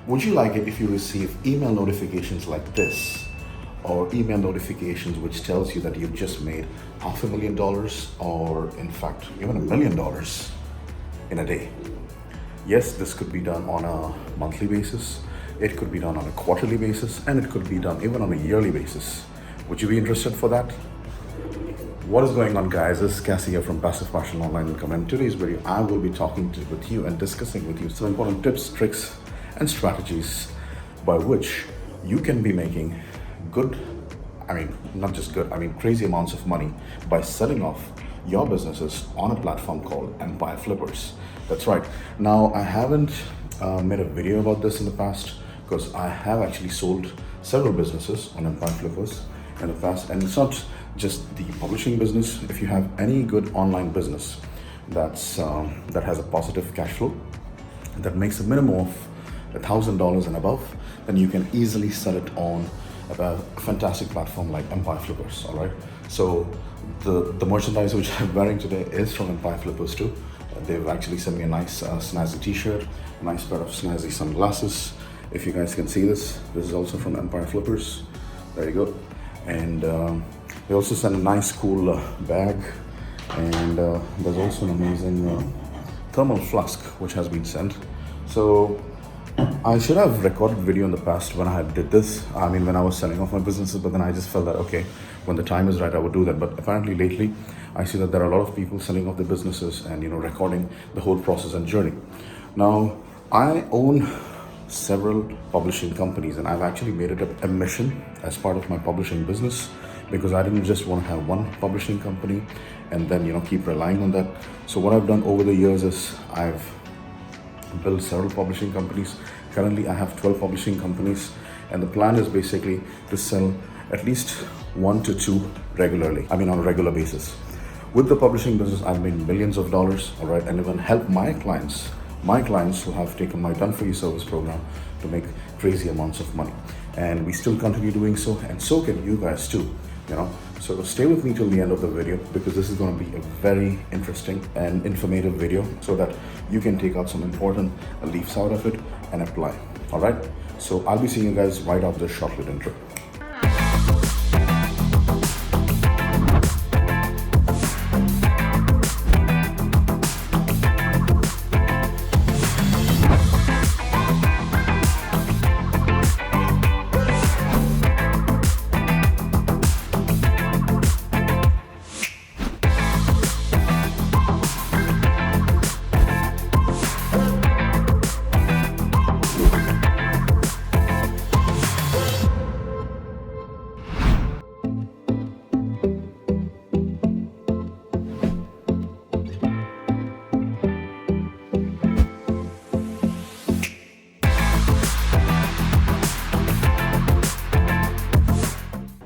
Would you like it if you receive email notifications like this, or email notifications which tells you that you've just made $500,000 or in fact even $1 million in a day? Yes, this could be done on a monthly basis, it could be done on a quarterly basis, and it could be done even on a yearly basis. Would you be interested for that? What is going on, guys? This is Cassie here from Passive Partial Online Income, and in today's video I will be talking with you and discussing with you some important tips, tricks and strategies by which you can be making not just good, crazy amounts of money by selling off your businesses on a platform called Empire Flippers. That's right. Now, I haven't made a video about this in the past because I have actually sold several businesses on Empire Flippers in the past, and it's not just the publishing business. If you have any good online business that has a positive cash flow that makes a minimum of $1,000 and above, then you can easily sell it on a fantastic platform like Empire Flippers. All right. So the merchandise which I'm wearing today is from Empire Flippers too. They've actually sent me a nice snazzy t-shirt, a nice pair of snazzy sunglasses. If you guys can see this is also from Empire Flippers. There you go. And they also sent a nice cool bag, and there's also an amazing thermal flask which has been sent. So I should have recorded video in the past when I did this. When I was selling off my businesses, but then I just felt that, okay, when the time is right, I would do that. But apparently lately, I see that there are a lot of people selling off their businesses and, recording the whole process and journey. Now, I own several publishing companies, and I've actually made it a mission as part of my publishing business, because I didn't just want to have one publishing company and then, keep relying on that. So what I've done over the years is I've built several publishing companies. Currently, I have 12 publishing companies, and the plan is basically to sell at least 1 to 2 regularly. On a regular basis. With the publishing business, I've made millions of dollars, all right, and even help my clients who have taken my Done For You service program to make crazy amounts of money. And we still continue doing so, and so can you guys too. So stay with me till the end of the video, because this is going to be a very interesting and informative video, so that you can take out some important leaves out of it and apply. All right. So I'll be seeing you guys right after this short little intro.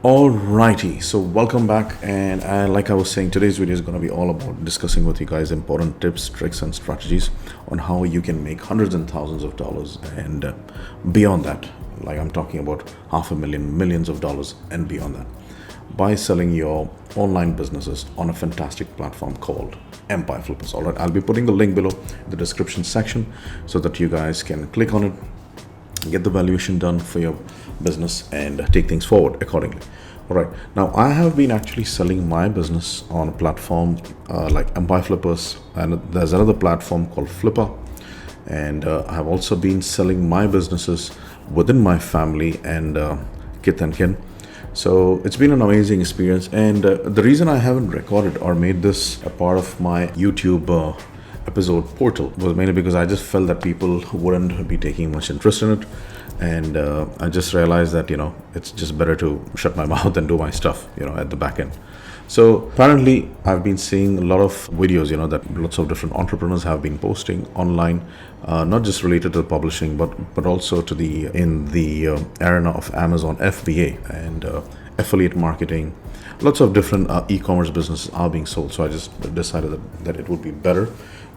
Alrighty, so welcome back, and like I was saying, today's video is going to be all about discussing with you guys important tips, tricks and strategies on how you can make hundreds and thousands of dollars and beyond that. Like I'm talking about $500,000, millions of dollars and beyond that, by selling your online businesses on a fantastic platform called Empire Flippers. Alright, I'll be putting the link below in the description section so that you guys can click on it, get the valuation done for your business and take things forward accordingly. All right. Now, I have been actually selling my business on a platform like Empire Flippers, and there's another platform called Flipper. And I have also been selling my businesses within my family and kith and kin. So it's been an amazing experience. And the reason I haven't recorded or made this a part of my YouTube episode portal was mainly because I just felt that people wouldn't be taking much interest in it, and I just realized that it's just better to shut my mouth and do my stuff at the back end. So apparently I've been seeing a lot of videos that lots of different entrepreneurs have been posting online, not just related to the publishing but also to the arena of Amazon FBA and affiliate marketing. Lots of different e-commerce businesses are being sold. So I just decided that it would be better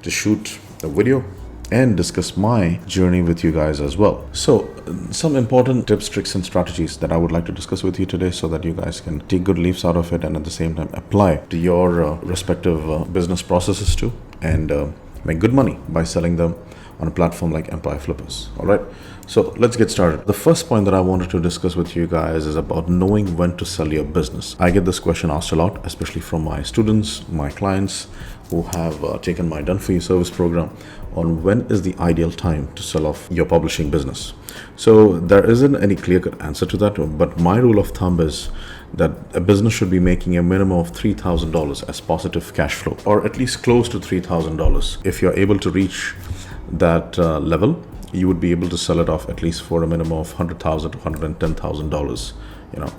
to shoot a video and discuss my journey with you guys as well. So some important tips, tricks and strategies that I would like to discuss with you today, so that you guys can take good leaves out of it and at the same time apply to your respective business processes too, and make good money by selling them on a platform like Empire Flippers. All right, so let's get started. The first point that I wanted to discuss with you guys is about knowing when to sell your business. I get this question asked a lot, especially from my students, my clients who have taken my Done For You service program, on when is the ideal time to sell off your publishing business. So there isn't any clear-cut answer to that, but my rule of thumb is that a business should be making a minimum of $3,000 as positive cash flow, or at least close to $3,000. If you're able to reach that level, you would be able to sell it off at least for a minimum of $100,000 to $110,000.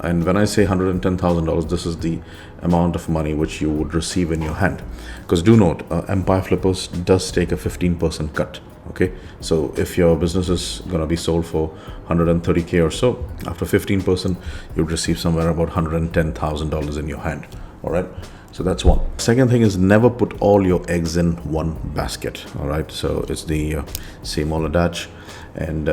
And when I say $110,000, this is the amount of money which you would receive in your hand. Because do note, Empire Flippers does take a 15% cut. Okay, so if your business is going to be sold for $130K or so, after 15%, you'd receive somewhere about $110,000 in your hand. All right. So that's one. Second thing is, never put all your eggs in one basket. All right. So it's the same old adage. And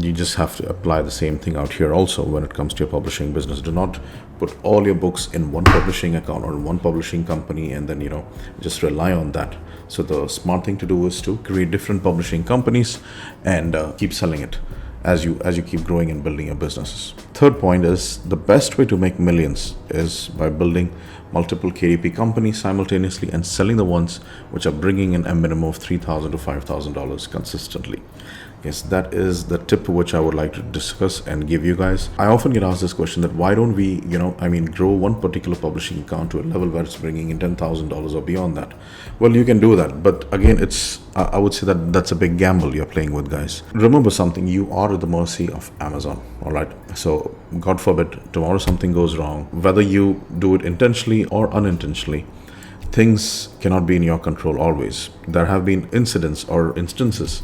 you just have to apply the same thing out here also when it comes to your publishing business. Do not put all your books in one publishing account or one publishing company and then, just rely on that. So the smart thing to do is to create different publishing companies and keep selling it as you keep growing and building your businesses. Third point is, the best way to make millions is by building multiple KDP companies simultaneously and selling the ones which are bringing in a minimum of $3,000 to $5,000 consistently. Yes, that is the tip which I would like to discuss and give you guys. I often get asked this question, that why don't we, grow one particular publishing account to a level where it's bringing in $10,000 or beyond that? Well, you can do that. But again, I would say that that's a big gamble you're playing with, guys. Remember something, you are at the mercy of Amazon. All right. So God forbid, tomorrow something goes wrong, whether you do it intentionally or unintentionally, things cannot be in your control always. There have been incidents or instances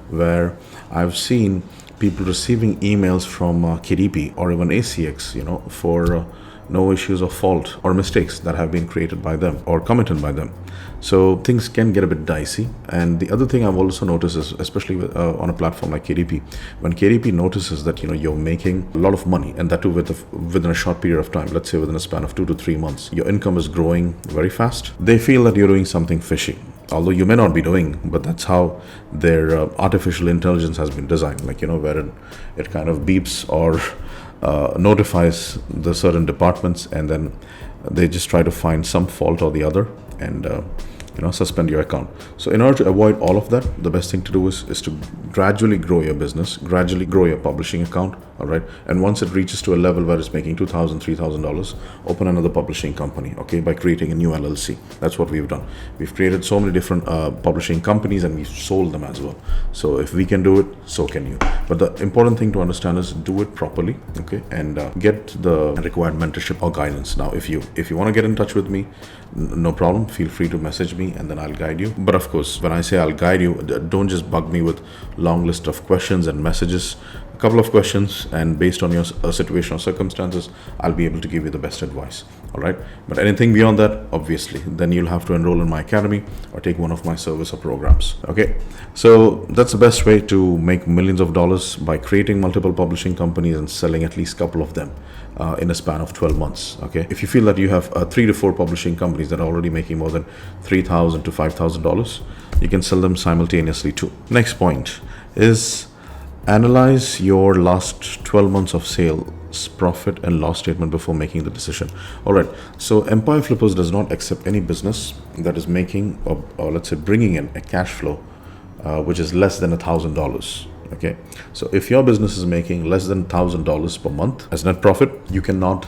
where I've seen people receiving emails from KDP or even ACX, for no issues of fault or mistakes that have been created by them or committed by them. So things can get a bit dicey. And the other thing I've also noticed is, especially on a platform like KDP, when KDP notices that you're making a lot of money, and that too within a short period of time, let's say within a span of 2 to 3 months, your income is growing very fast, they feel that you're doing something fishy. Although you may not be doing, but that's how their artificial intelligence has been designed, wherein it kind of beeps or notifies the certain departments, and then they just try to find some fault or the other and suspend your account. So in order to avoid all of that, the best thing to do is to gradually grow your business, gradually grow your publishing account. All right. And once it reaches to a level where it's making $2,000, $3,000, open another publishing company. Okay. By creating a new LLC. That's what we've done. We've created so many different publishing companies and we've sold them as well. So if we can do it, so can you. But the important thing to understand is do it properly. Okay. And get the required mentorship or guidance. Now, if you want to get in touch with me, no problem. Feel free to message me and then I'll guide you. But of course, when I say I'll guide you, don't just bug me with long list of questions and messages. A couple of questions, and based on your situation or circumstances, I'll be able to give you the best advice. All right. But anything beyond that, obviously, then you'll have to enroll in my academy or take one of my service or programs. Okay. So that's the best way to make millions of dollars, by creating multiple publishing companies and selling at least a couple of them in a span of 12 months. Okay. If you feel that you have 3 to 4 publishing companies that are already making more than $3,000 to $5,000, you can sell them simultaneously too. Next point is, analyze your last 12 months of sales profit and loss statement before making the decision. All right. So Empire Flippers does not accept any business that is making or let's say bringing in a cash flow which is less than $1,000. Okay. So if your business is making less than $1,000 per month as net profit, you cannot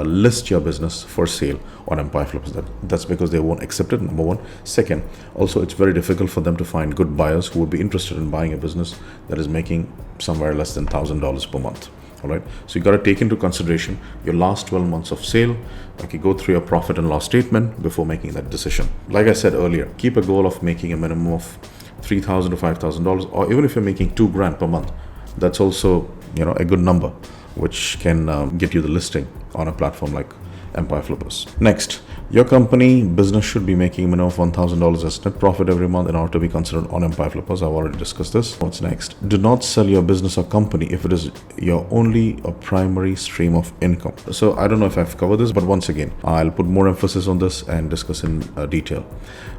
list your business for sale on Empire Flippers. That's because they won't accept it, number one. Second, also it's very difficult for them to find good buyers who would be interested in buying a business that is making somewhere less than $1,000 per month. All right. So you got to take into consideration your last 12 months of sale. Okay. Go through your profit and loss statement before making that decision. Like I said earlier, keep a goal of making a minimum of $3,000 to $5,000, or even if you're making $2,000 per month, that's also a good number, which can get you the listing on a platform like Empire Flippers. Next, Your company business should be making minimum of $1,000 as net profit every month in order to be considered on Empire Flippers. I've already discussed this. What's next? Do not sell your business or company if it is your only or primary stream of income. So I don't know if I've covered this, but once again, I'll put more emphasis on this and discuss in detail.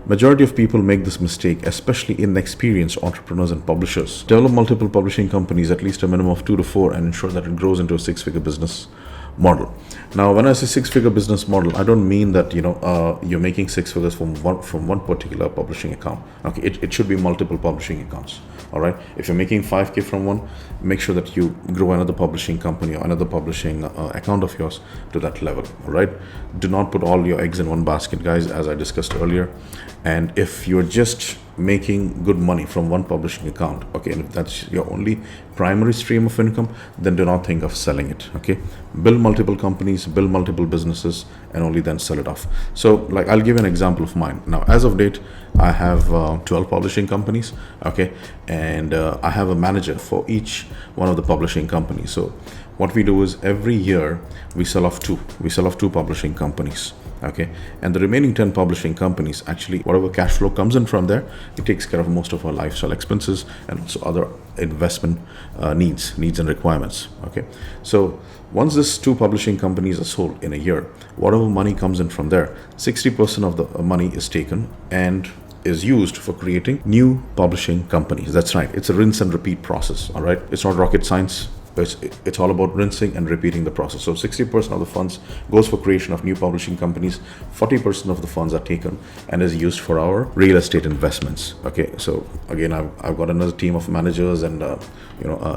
Majority of people make this mistake, especially inexperienced entrepreneurs and publishers. Develop multiple publishing companies, at least a minimum of 2 to 4, and ensure that it grows into a six-figure business model. Now, when I say six-figure business model, I don't mean that you're making six figures from one particular publishing account. Okay, it should be multiple publishing accounts. All right. If you're making 5K from one, make sure that you grow another publishing company or another publishing account of yours to that level. All right. Do not put all your eggs in one basket, guys, as I discussed earlier. And if you're just making good money from one publishing account, okay, and if that's your only primary stream of income, then do not think of selling it. Okay, build multiple companies, build multiple businesses, and only then sell it off. So, like, I'll give you an example of mine. Now, as of date, I have 12 publishing companies. Okay, and I have a manager for each one of the publishing companies. So what we do is every year we sell off two publishing companies. Okay, and the remaining 10 publishing companies, actually whatever cash flow comes in from there, it takes care of most of our lifestyle expenses and also other investment needs and requirements. Okay, so once these two publishing companies are sold in a year, whatever money comes in from there, 60% of the money is taken and is used for creating new publishing companies. That's right, it's a rinse and repeat process. All right, it's not rocket science. It's all about rinsing and repeating the process. So 60% of the funds goes for creation of new publishing companies. 40% of the funds are taken and is used for our real estate investments. Okay, so again, I've got another team of managers and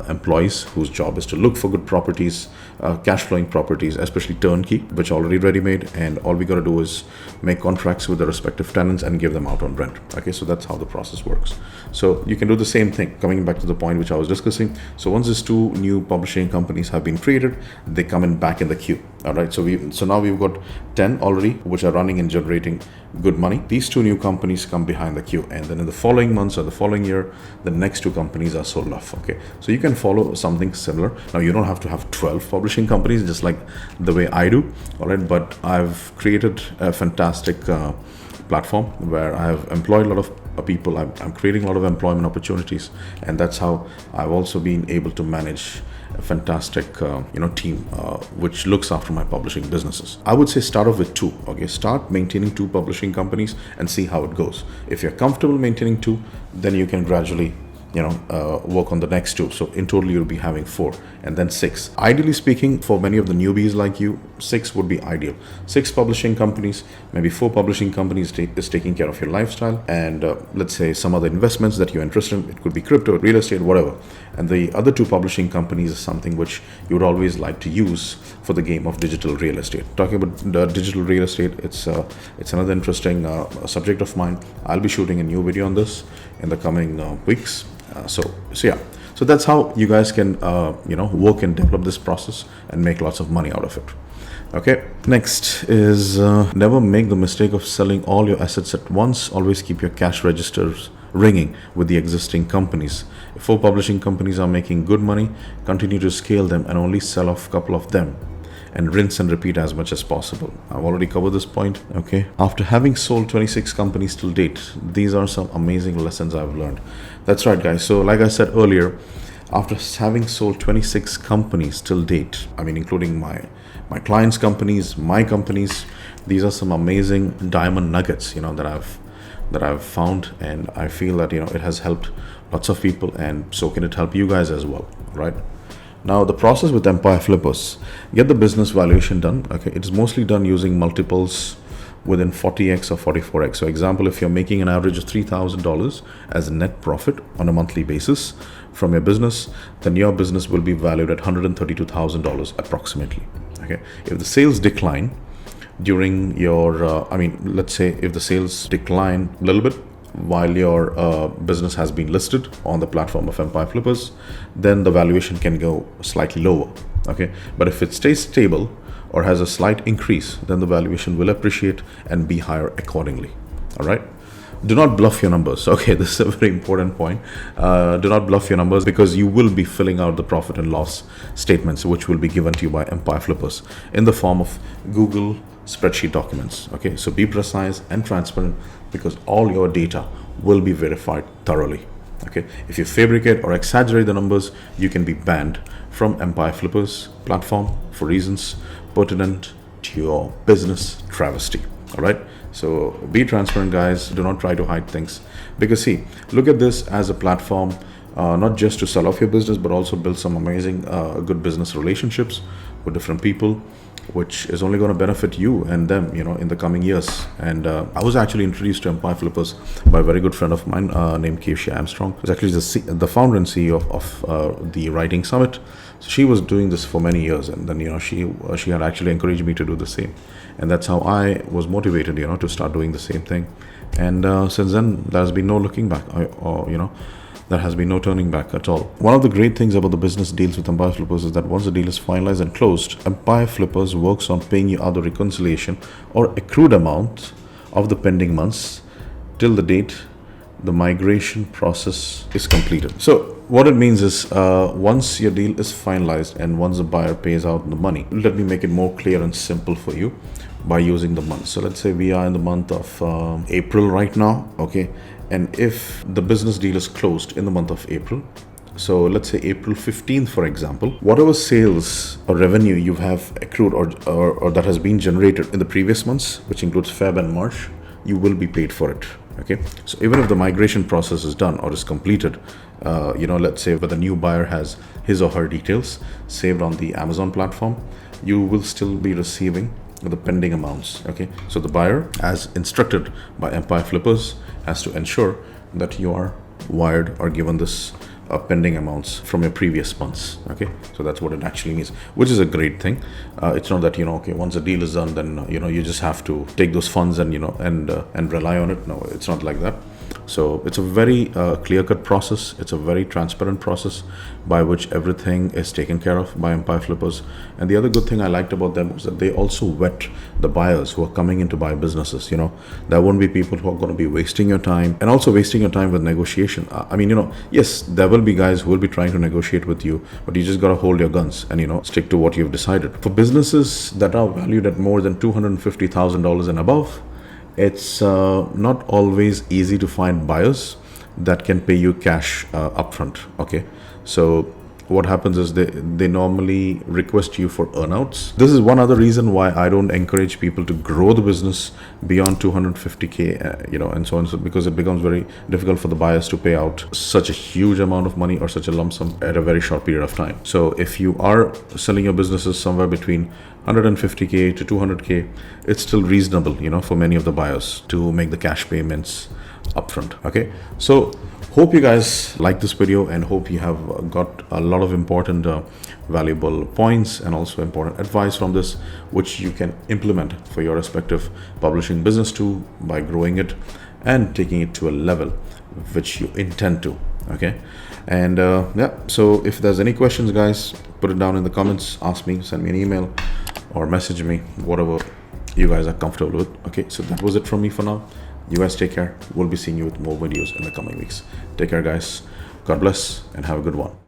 employees whose job is to look for good properties, cash flowing properties, especially turnkey, which are already ready made, and all we got to do is make contracts with the respective tenants and give them out on rent. Okay, so that's how the process works. So you can do the same thing. Coming back to the point which I was discussing. So once these two new publishing companies have been created, they come in back in the queue. All right, so now we've got 10 already which are running and generating good money. These two new companies come behind the queue, and then in the following months or the following year, the next two companies are sold off. Okay, so you can follow something similar. Now, you don't have to have 12 publishing companies just like the way I do. All right, but I've created a fantastic platform where I have employed a lot of people. I'm creating a lot of employment opportunities, and that's how I've also been able to manage a fantastic team which looks after my publishing businesses. I would say start off with two. Okay, start maintaining two publishing companies and see how it goes. If you're comfortable maintaining two, then you can gradually work on the next two. So in total, you'll be having 4 and then 6. Ideally speaking, for many of the newbies like you, 6 would be ideal. 6 publishing companies, maybe 4 publishing companies is taking care of your lifestyle, and let's say some other investments that you're interested in. It could be crypto, real estate, whatever. And the other 2 publishing companies is something which you would always like to use for the game of digital real estate. Talking about digital real estate, it's another interesting subject of mine. I'll be shooting a new video on this in the coming weeks. So that's how you guys can work and develop this process and make lots of money out of it. Okay, next is never make the mistake of selling all your assets at once. Always keep your cash registers ringing with the existing companies. If 4 publishing companies are making good money, continue to scale them and only sell off a couple of them, and rinse and repeat as much as possible. I've already covered this point. Okay, after having sold 26 companies till date, these are some amazing lessons I've learned. That's right, guys. So like I said earlier, after having sold 26 companies till date, I mean including my clients' companies, my companies, these are some amazing diamond nuggets that I've found, and I feel that it has helped lots of people, and so can it help you guys as well, right? Now, the process with Empire Flippers: get the business valuation done. Okay, it's mostly done using multiples within 40x or 44x. So example, if you're making an average of $3,000 as a net profit on a monthly basis from your business, then your business will be valued at $132,000 approximately. Okay, if the sales decline during your let's say if the sales decline a little bit while your business has been listed on the platform of Empire Flippers, then the valuation can go slightly lower. Okay, but if it stays stable or has a slight increase, then the valuation will appreciate and be higher accordingly. All right, do not bluff your numbers. Okay, this is a very important point. Do not bluff your numbers, because you will be filling out the profit and loss statements which will be given to you by Empire Flippers in the form of Google spreadsheet documents. Okay, so be precise and transparent, because all your data will be verified thoroughly. Okay, if you fabricate or exaggerate the numbers, you can be banned from Empire Flippers platform for reasons pertinent to your business travesty. All right, so be transparent, guys. Do not try to hide things, because see, look at this as a platform, not just to sell off your business, but also build some amazing good business relationships with different people, which is only going to benefit you and them, in the coming years. And I was actually introduced to Empire Flippers by a very good friend of mine named Keisha Armstrong, who's actually the founder and CEO of the Writing Summit. So she was doing this for many years, and then she had actually encouraged me to do the same, and that's how I was motivated, to start doing the same thing. And since then, there's been no looking back, there has been no turning back at all. One of the great things about the business deals with Empire Flippers is that once the deal is finalized and closed, Empire Flippers works on paying you either reconciliation or accrued amount of the pending months till the date the migration process is completed. So what it means is, once your deal is finalized and once the buyer pays out the money, let me make it more clear and simple for you by using the month. So let's say we are in the month of April right now, okay? And if the business deal is closed in the month of April, so let's say April 15th, for example, whatever sales or revenue you have accrued or that has been generated in the previous months, which includes Feb and March, you will be paid for it. Okay, so even if the migration process is done or is completed, let's say where the new buyer has his or her details saved on the Amazon platform, you will still be receiving the pending amounts. Okay, so the buyer, as instructed by Empire Flippers, has to ensure that you are wired or given this pending amounts from your previous months. Okay, so that's what it actually means, which is a great thing. It's not that okay, once a deal is done, then you just have to take those funds and and rely on it. No, it's not like that. So it's a very clear-cut process. It's a very transparent process by which everything is taken care of by Empire Flippers. And the other good thing I liked about them was that they also vet the buyers who are coming in to buy businesses. There won't be people who are going to be wasting your time and also wasting your time with negotiation. Yes, there will be guys who will be trying to negotiate with you, but you just got to hold your guns and stick to what you've decided. For businesses that are valued at more than $250,000 and above, it's not always easy to find buyers that can pay you cash upfront. Okay, so what happens is they normally request you for earnouts. This is one other reason why I don't encourage people to grow the business beyond 250K, and so on, because it becomes very difficult for the buyers to pay out such a huge amount of money or such a lump sum at a very short period of time. So if you are selling your businesses somewhere between 150K to 200K, it's still reasonable, for many of the buyers to make the cash payments upfront. Okay, so hope you guys like this video and hope you have got a lot of important valuable points and also important advice from this, which you can implement for your respective publishing business too, by growing it and taking it to a level which you intend to. Okay, and so if there's any questions, guys, put it down in the comments, ask me, send me an email or message me, whatever you guys are comfortable with. Okay, so that was it from me for now. You guys take care. We'll be seeing you with more videos in the coming weeks. Take care, guys. God bless and have a good one.